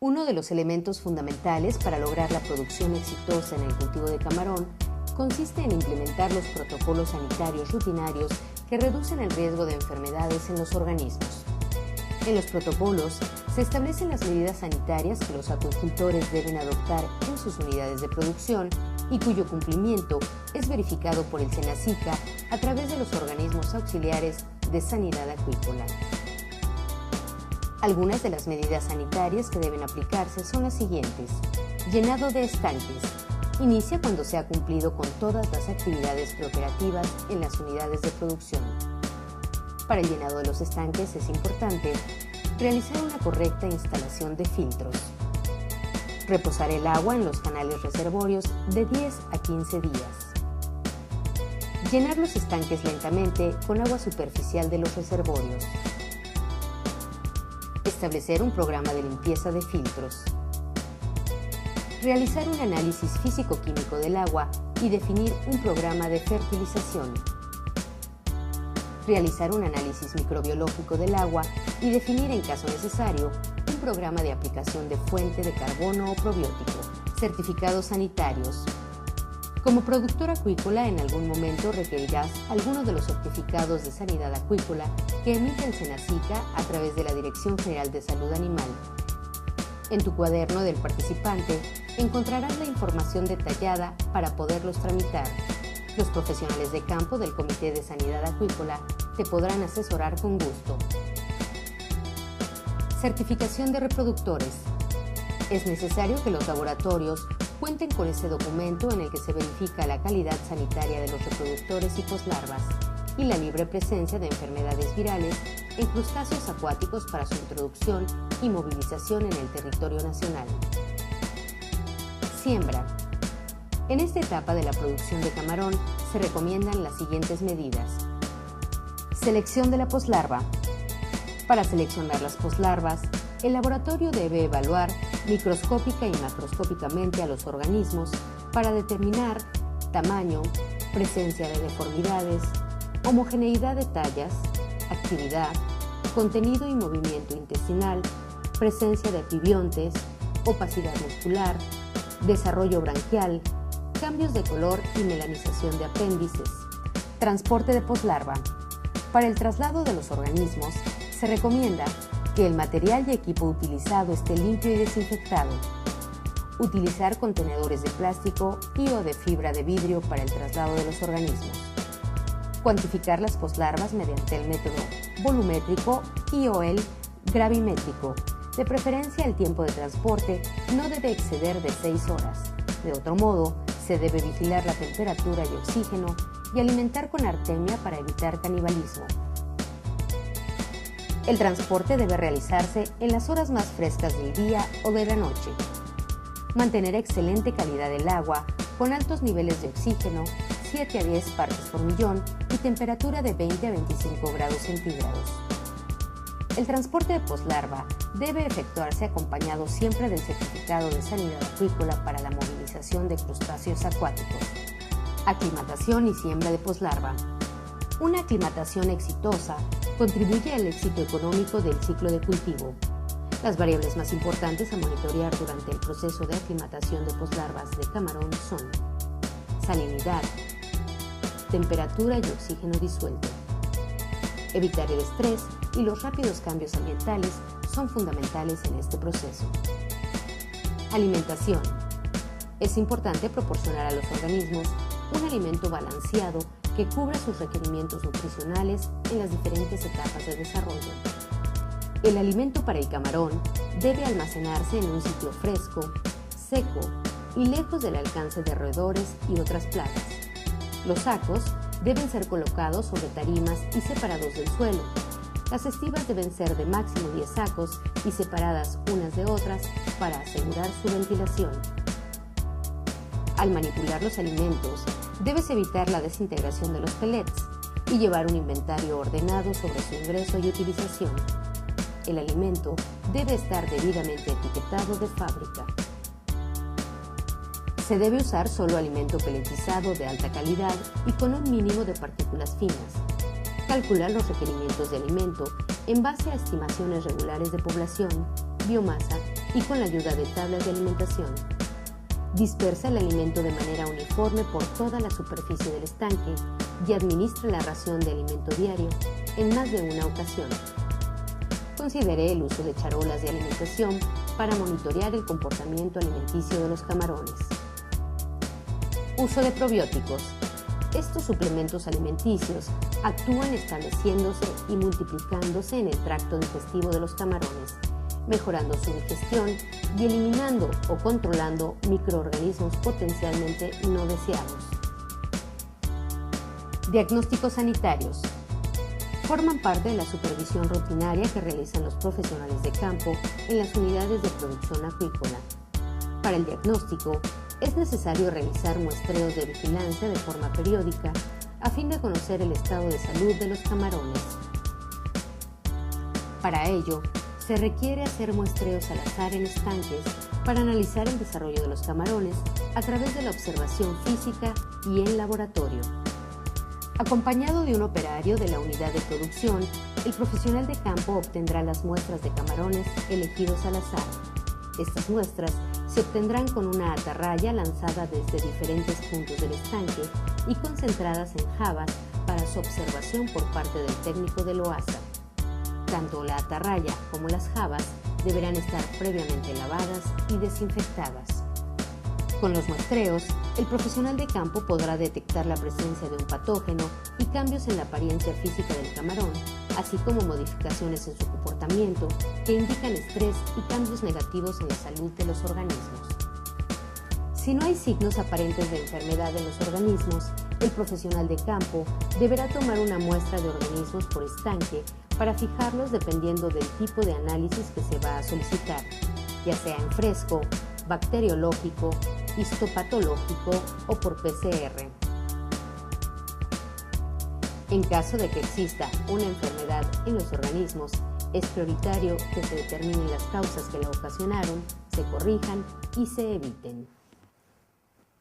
Uno de los elementos fundamentales para lograr la producción exitosa en el cultivo de camarón consiste en implementar los protocolos sanitarios rutinarios que reducen el riesgo de enfermedades en los organismos. En los protocolos se establecen las medidas sanitarias que los acuicultores deben adoptar en sus unidades de producción y cuyo cumplimiento es verificado por el SENASICA a través de los organismos auxiliares de sanidad acuícola. Algunas de las medidas sanitarias que deben aplicarse son las siguientes. Llenado de estanques. Inicia cuando se ha cumplido con todas las actividades preoperativas en las unidades de producción. Para el llenado de los estanques es importante realizar una correcta instalación de filtros. Reposar el agua en los canales reservorios de 10 a 15 días. Llenar los estanques lentamente con agua superficial de los reservorios. Establecer un programa de limpieza de filtros. Realizar un análisis físico-químico del agua y definir un programa de fertilización. Realizar un análisis microbiológico del agua y definir, en caso necesario, un programa de aplicación de fuente de carbono o probiótico. Certificados sanitarios. Como productor acuícola, en algún momento requerirás alguno de los certificados de sanidad acuícola que emite el SENASICA a través de la Dirección General de Salud Animal. En tu cuaderno del participante encontrarás la información detallada para poderlos tramitar. Los profesionales de campo del Comité de Sanidad Acuícola te podrán asesorar con gusto. Certificación de reproductores. Es necesario que los laboratorios cuenten con ese documento en el que se verifica la calidad sanitaria de los reproductores y poslarvas y la libre presencia de enfermedades virales en crustáceos acuáticos para su introducción y movilización en el territorio nacional. Siembra. En esta etapa de la producción de camarón se recomiendan las siguientes medidas. Selección de la poslarva. Para seleccionar las poslarvas, el laboratorio debe evaluar microscópica y macroscópicamente a los organismos para determinar tamaño, presencia de deformidades, homogeneidad de tallas, actividad, contenido y movimiento intestinal, presencia de epibiontes, opacidad muscular, desarrollo branquial, cambios de color y melanización de apéndices. Transporte de poslarva. Para el traslado de los organismos, se recomienda que el material y equipo utilizado esté limpio y desinfectado. Utilizar contenedores de plástico y o de fibra de vidrio para el traslado de los organismos. Cuantificar las poslarvas mediante el método volumétrico y o el gravimétrico. De preferencia, el tiempo de transporte no debe exceder de 6 horas. De otro modo, se debe vigilar la temperatura y oxígeno y alimentar con artemia para evitar canibalismo. El transporte debe realizarse en las horas más frescas del día o de la noche. Mantener excelente calidad del agua con altos niveles de oxígeno, 7 a 10 partes por millón y temperatura de 20 a 25 grados centígrados. El transporte de poslarva debe efectuarse acompañado siempre del certificado de sanidad acuícola para la movilización de crustáceos acuáticos. Aclimatación y siembra de poslarva. Una aclimatación exitosa contribuye al éxito económico del ciclo de cultivo. Las variables más importantes a monitorear durante el proceso de aclimatación de poslarvas de camarón son salinidad, temperatura y oxígeno disuelto. Evitar el estrés y los rápidos cambios ambientales son fundamentales en este proceso. Alimentación. Es importante proporcionar a los organismos un alimento balanceado que cubra sus requerimientos nutricionales en las diferentes etapas de desarrollo. El alimento para el camarón debe almacenarse en un sitio fresco, seco y lejos del alcance de roedores y otras plagas. Los sacos deben ser colocados sobre tarimas y separados del suelo. Las estivas deben ser de máximo 10 sacos y separadas unas de otras para asegurar su ventilación. Al manipular los alimentos, debes evitar la desintegración de los pellets y llevar un inventario ordenado sobre su ingreso y utilización. El alimento debe estar debidamente etiquetado de fábrica. Se debe usar solo alimento pelletizado de alta calidad y con un mínimo de partículas finas. Calcula los requerimientos de alimento en base a estimaciones regulares de población, biomasa y con la ayuda de tablas de alimentación. Dispersa el alimento de manera uniforme por toda la superficie del estanque y administra la ración de alimento diario en más de una ocasión. Considere el uso de charolas de alimentación para monitorear el comportamiento alimenticio de los camarones. Uso de probióticos. Estos suplementos alimenticios actúan estableciéndose y multiplicándose en el tracto digestivo de los camarones, mejorando su digestión y eliminando o controlando microorganismos potencialmente no deseados. Diagnósticos sanitarios. Forman parte de la supervisión rutinaria que realizan los profesionales de campo en las unidades de producción acuícola. Para el diagnóstico, es necesario realizar muestreos de vigilancia de forma periódica a fin de conocer el estado de salud de los camarones. Para ello, se requiere hacer muestreos al azar en estanques para analizar el desarrollo de los camarones a través de la observación física y en laboratorio. Acompañado de un operario de la unidad de producción, el profesional de campo obtendrá las muestras de camarones elegidos al azar. Estas muestras se obtendrán con una atarraya lanzada desde diferentes puntos del estanque y concentradas en jabas para su observación por parte del técnico del OASA. Tanto la atarraya como las jabas deberán estar previamente lavadas y desinfectadas. Con los muestreos, el profesional de campo podrá detectar la presencia de un patógeno y cambios en la apariencia física del camarón, así como modificaciones en su comportamiento que indican estrés y cambios negativos en la salud de los organismos. Si no hay signos aparentes de enfermedad en los organismos, el profesional de campo deberá tomar una muestra de organismos por estanque para fijarlos dependiendo del tipo de análisis que se va a solicitar, ya sea en fresco, bacteriológico, histopatológico o por PCR. En caso de que exista una enfermedad en los organismos, es prioritario que se determinen las causas que la ocasionaron, se corrijan y se eviten.